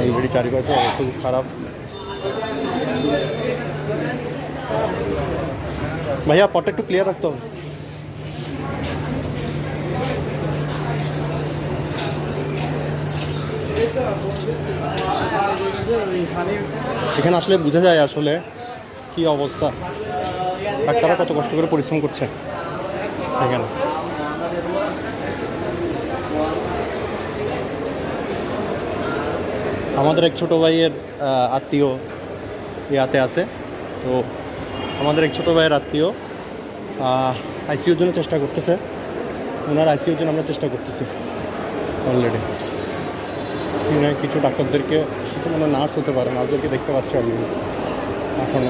Already চারিপাশে অবস্থা খুব খারাপ। ভাইয়া পটটা একটু ক্লিয়ার রাখতে হবে। এখানে আসলে বোঝা যায় আসলে কি অবস্থা, ডাক্তাররা কত কষ্ট করে পরিশ্রম করছে এখানে। আমাদের এক ছোটো ভাইয়ের আত্মীয় ইয়াতে আছে, তো আমাদের এক ছোটো ভাইয়ের আত্মীয় আইসিইউর জন্য চেষ্টা করতেছে, ওনার আইসিইউর জন্য আমরা চেষ্টা করতেছি অলরেডি। কিছু ডাক্তারদেরকে শুধু মানে নার্স হতে পারে, নার্সদেরকে দেখতে পাচ্ছি অলরেডি এখন।